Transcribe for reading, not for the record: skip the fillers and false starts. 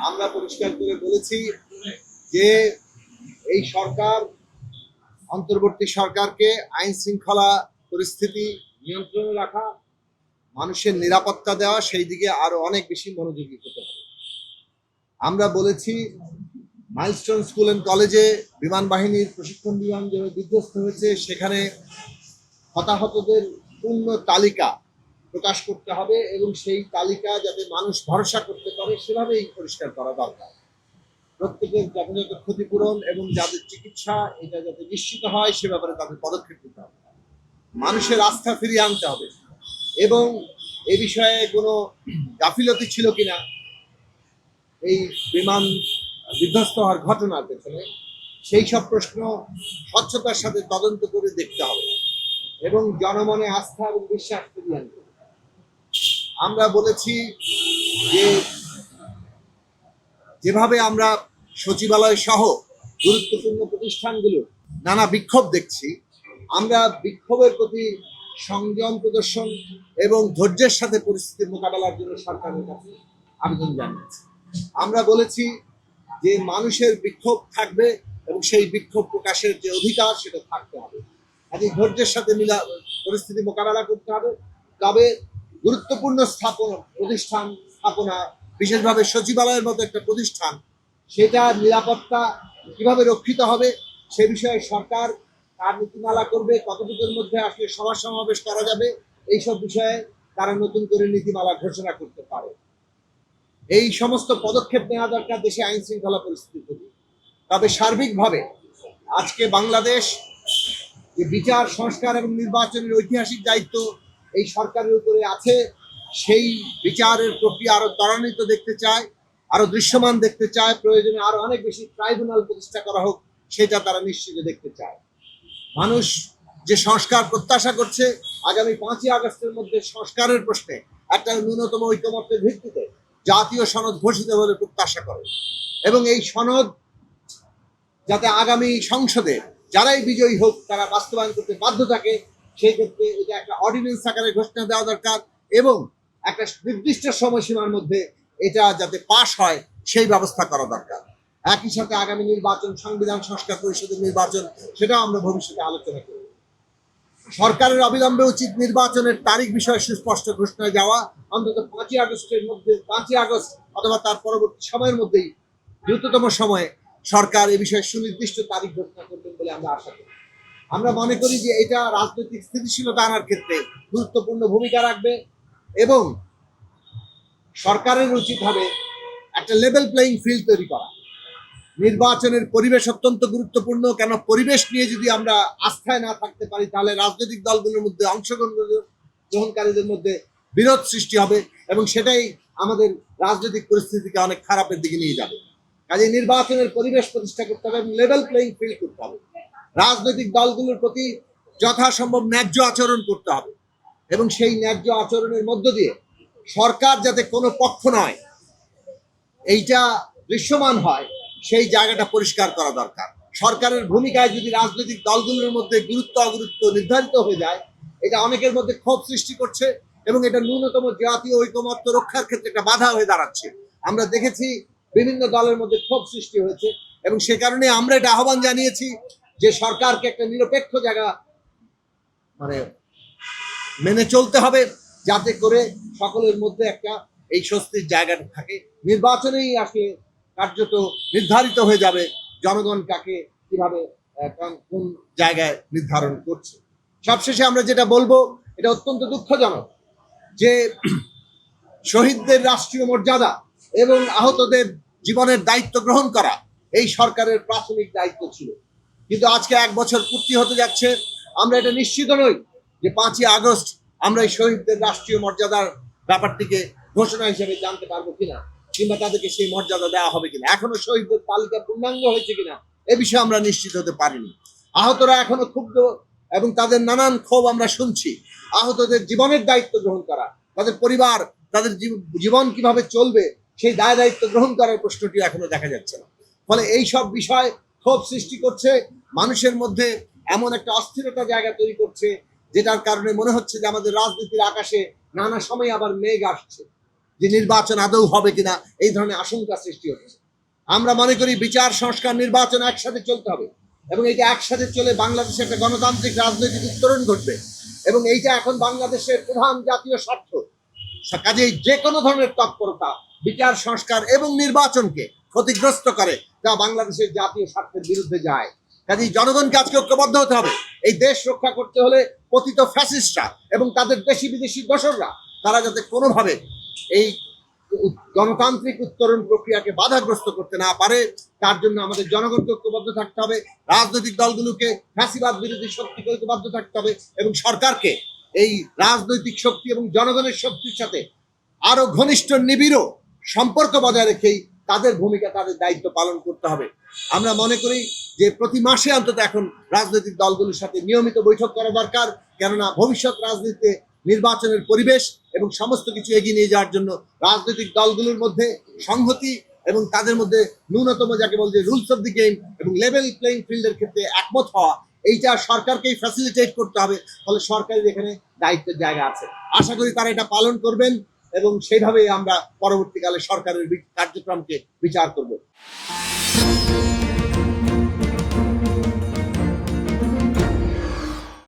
আমরা পরিষ্কার করে বলেছি যে এই সরকার, অন্তর্বর্তী সরকারকে আইন শৃঙ্খলা পরিস্থিতি নিয়ন্ত্রণে রাখা, মানুষের নিরাপত্তা দেওয়া, সেই দিকে আরো অনেক বেশি মনোযোগী হতে হবে। আমরা বলেছি মাইলস্টোন স্কুল অ্যান্ড কলেজে বিমান বাহিনীর প্রশিক্ষণ বিমান যে বিধ্বস্ত হয়েছে, সেখানে হতাহতদের পূর্ণ তালিকা প্রকাশ করতে হবে এবং সেই তালিকা যাতে মানুষ ভরসা করতে পারে সেভাবেই পরিষ্কার করা দরকার। প্রত্যেকের যথাযথ ক্ষতিপূরণ এবং যাদের চিকিৎসা এটা যাতে নিশ্চিত হয় সে ব্যাপারে তাদের পদক্ষেপ নিতে হবে। মানুষের আস্থা ফিরিয়ে আনতে হবে এবং এ বিষয়ে কোনো গাফিলতি ছিল কিনা এই বিমান বিধ্বস্ত হওয়ার ঘটনার পেছনে, সেই সব প্রশ্ন স্বচ্ছতার সাথে তদন্ত করে দেখতে হবে এবং জনমনে আস্থা এবং বিশ্বাস ফিরিয়ে আনতে হবে। আমরা বলেছি যে যেভাবে আমরা সচিবালয় সহ গুরুত্বপূর্ণ প্রতিষ্ঠানগুলো নানা বিক্ষোভ দেখছি, আমরা বিক্ষোভের প্রতি সংযম প্রদর্শন এবং ধৈর্যের সাথে পরিস্থিতি মোকাবেলার জন্য সরকারের কাছে আবেদন জানিয়েছি। আমরা বলেছি যে মানুষের বিক্ষোভ থাকবে এবং সেই বিক্ষোভ প্রকাশের যে অধিকার সেটা থাকতে হবে, কাজে ধৈর্যের সাথে পরিস্থিতি মোকাবেলা করতে হবে। তবে গুরুত্বপূর্ণ প্রতিষ্ঠান স্থাপনা, বিশেষভাবে সচিবালয়ের মতো একটা প্রতিষ্ঠান, সেটা নিরাপত্তা কিভাবে রক্ষিত হবে সে বিষয়ে সরকার তার নীতিমালা করবে। কতটুকুর মধ্যে আসলে সভা সমাবেশ করা যাবে এইসব বিষয়ে তারা নতুন করে নীতিমালা ঘোষণা করতে পারে। এই সমস্ত পদক্ষেপ নেওয়া দরকার দেশে আইন শৃঙ্খলা পরিস্থিতি প্রতি। তবে সার্বিকভাবে আজকে বাংলাদেশ যে বিচার সংস্কার এবং নির্বাচনের ঐতিহাসিক দায়িত্ব এই সরকারের উপরে আছে, সেই বিচারের প্রক্রিয়া আরো ত্বরান্বিত দেখতে চায়, আরো দৃশ্যমান দেখতে চায়, প্রয়োজনে আরো অনেক বেশি ট্রাইব্যুনাল প্রতিষ্ঠা করা হোক সেটা তারা নিশ্চিত দেখতে চায়। মানুষ যে সংস্কার প্রত্যাশা করছে, আগামী 5ই আগস্টের মধ্যে সংস্কারের প্রশ্নে একটা ন্যূনতম ঐকমত্যের ভিত্তিতে জাতীয় সনদ ঘোষিত বলে প্রত্যাশা করে এবং এই সনদ যাতে আগামী সংসদে যারাই বিজয়ী হোক তারা বাস্তবায়ন করতে বাধ্য থাকে, সেই ক্ষেত্রে এটা একটা অর্ডিন্যান্স আকারে ঘোষণা দেওয়া দরকার এবং একটা নির্দিষ্ট সময়সীমার মধ্যে এটা যাতে পাশ হয় সেই ব্যবস্থা করা দরকার। একই সাথে আগামী নির্বাচন, সংবিধান সংস্কার পরিষদের নির্বাচন, সেটাও আমরা ভবিষ্যতে আলোচনা করব। সরকারের অবিলম্বে উচিত নির্বাচনের তারিখ বিষয়ে সুস্পষ্ট ঘোষণা যাওয়া, অন্তত 5ই আগস্টের মধ্যে, 5ই আগস্ট অথবা তার পরবর্তী সময়ের মধ্যেই দ্রুততম সময়ে সরকার এ বিষয়ে সুনির্দিষ্ট তারিখ ঘোষণা করবেন বলে আমরা আশা করি। আমরা মনে করি যে এটা রাজনৈতিক স্থিতিশীলতা আনার ক্ষেত্রে গুরুত্বপূর্ণ ভূমিকা রাখবে এবং সরকারের উচিত হবে একটা লেভেল প্লেইং ফিল্ড তৈরি করা। নির্বাচনের পরিবেশ অত্যন্ত গুরুত্বপূর্ণ, কেন পরিবেশ নিয়ে যদি আমরা আস্থায় না থাকতে পারি তাহলে রাজনৈতিক দলগুলোর মধ্যে অংশগ্রহণকারীদের মধ্যে বিরোধ সৃষ্টি হবে এবং সেটাই আমাদের রাজনৈতিক পরিস্থিতিকে অনেক খারাপের দিকে নিয়ে যাবে। কাজে নির্বাচনের পরিবেশ প্রতিষ্ঠা করতে হবে এবং লেভেল প্লেইং ফিল্ড করতে হবে। রাজনৈতিক দলগুলোর প্রতি যথাসম্ভব ন্যায্য আচরণ করতে হবে এবং সেই ন্যায্য আচরণের মধ্য দিয়ে সরকার যাতে কোনো পক্ষ নয় এইটা দৃশ্যমান হয়, সেই জায়গাটা পরিষ্কার করা দরকার। সরকারের ভূমিকায় যদি রাজনৈতিক দলগুলোর মধ্যে গুরুত্ব অগুরুত্ব নির্ধারিত হয়ে যায়, এটা অনেকের মধ্যে ক্ষোভ সৃষ্টি করছে এবং এটা ন্যূনতম জাতীয় ঐকমত্য রক্ষার ক্ষেত্রে একটা বাধা হয়ে দাঁড়াচ্ছে। আমরা দেখেছি বিভিন্ন দলের মধ্যে ক্ষোভ সৃষ্টি হয়েছে এবং সে কারণে আমরা এটা আহ্বান জানিয়েছি যে সরকারকে একটা নিরপেক্ষ জায়গা মেনে চলতে হবে, যাতে করে সকলের মধ্যে একটা এই স্বস্তির জায়গাটা থাকে। নির্বাচনেই আসলে কার্যত নির্ধারিত হয়ে যাবে জনগণ কাকে কিভাবে কোন জায়গায় নির্ধারণ করছে। সবশেষে আমরা যেটা বলবো, এটা অত্যন্ত দুঃখজনক যে শহীদদের রাষ্ট্রীয় মর্যাদা এবং আহতদের জীবনের দায়িত্ব গ্রহণ করা এই সরকারের প্রাথমিক দায়িত্ব ছিল, কিন্তু আজকে 1 বছর পূর্তি হতে যাচ্ছে। আমরা এটা নিশ্চিত নই যে 5ই আগস্ট আমরা এই শহীদদের রাষ্ট্রীয় মর্যাদার ব্যাপারটিকে ঘোষণা হিসেবে জানতে পারবো কিনা, কিংবা তাদেরকে সেই মর্যাদা দেওয়া হবে কিনা। এখনো শহীদদের তালিকা পূর্ণাঙ্গ হয়েছে কিনা এ বিষয়ে আমরা নিশ্চিত হতে পারিনি। আহতরা এখনো ক্ষুব্ধ এবং তাদের নানান ক্ষোভ আমরা শুনছি। আহতদের জীবনের দায়িত্ব গ্রহণ করা, তাদের পরিবার, তাদের জীবন কিভাবে চলবে সেই দায় দায়িত্ব গ্রহণ করার প্রশ্নটি এখনো দেখা যাচ্ছে না। ফলে এই সব বিষয় ক্ষোভ সৃষ্টি করছে, মানুষের মধ্যে এমন একটা অস্থিরতা জায়গা তৈরি করছে যেটার কারণে মনে হচ্ছে যে আমাদের রাজনীতির আকাশে নানা সময় আবার মেঘ আসছে। যে নির্বাচন আদৌ হবে কিনা এই ধরনের আশঙ্কা সৃষ্টি হচ্ছে। আমরা মনে করি বিচার, সংস্কার, নির্বাচন একসাথে চলতে হবে এবং এইটা একসাথে চলে বাংলাদেশে একটা গণতান্ত্রিক রাজনৈতিক উত্তরণ ঘটবে এবং এইটা এখন বাংলাদেশের প্রধান জাতীয় স্বার্থ। কাজেই যে কোনো ধরনের তৎপরতা বিচার, সংস্কার এবং নির্বাচনকে ক্ষতিগ্রস্ত করে যা বাংলাদেশের জাতীয় স্বার্থের বিরুদ্ধে যায়। কাজেই জনগণকে আজকে ঐক্যবদ্ধ হতে হবে। এই দেশ রক্ষা করতে হলে পতিত ফ্যাসিস্টরা এবং তাদের দেশি বিদেশি দোসররা তারা যাতে কোনোভাবে এই গণতান্ত্রিক উত্তরণ প্রক্রিয়াকে বাধাগ্রস্ত করতে না পারে, তার জন্য আমাদের জনগণকে ঐক্যবদ্ধ থাকতে হবে, রাজনৈতিক দলগুলোকে ফ্যাসিবাদ বিরোধী শক্তিকে ঐক্যবদ্ধ থাকতে হবে এবং সরকারকে এই রাজনৈতিক শক্তি এবং জনগণের শক্তির সাথে আরো ঘনিষ্ঠ নিবিড় সম্পর্ক বজায় রেখেই তাদের ভূমিকা, তাদের দায়িত্ব পালন করতে হবে। আমরা মনে করি যে প্রতি মাসে অন্তত এখন রাজনৈতিক দলগুলোর সাথে নিয়মিত বৈঠক করা দরকার, কেননা ভবিষ্যৎ রাজনীতিতে নির্বাচনের পরিবেশ এবং সমস্ত কিছু এগিয়ে নিয়ে যাওয়ার জন্য রাজনৈতিক দলগুলোর মধ্যে সংহতি এবং তাদের মধ্যে ন্যূনতম যাকে বলছে রুলস অফ দি গেম এবং লেভেল প্লেইং ফিল্ডের ক্ষেত্রে একমত হওয়া, এইটা সরকারকেই ফ্যাসিলিটেট করতে হবে। ফলে সরকারের এখানে দায়িত্বের জায়গা আছে। আশা করি তারা এটা পালন করবেন এবং সেইভাবেই আমরা পরবর্তীকালে সরকারের কার্যক্রমকে বিচার করব।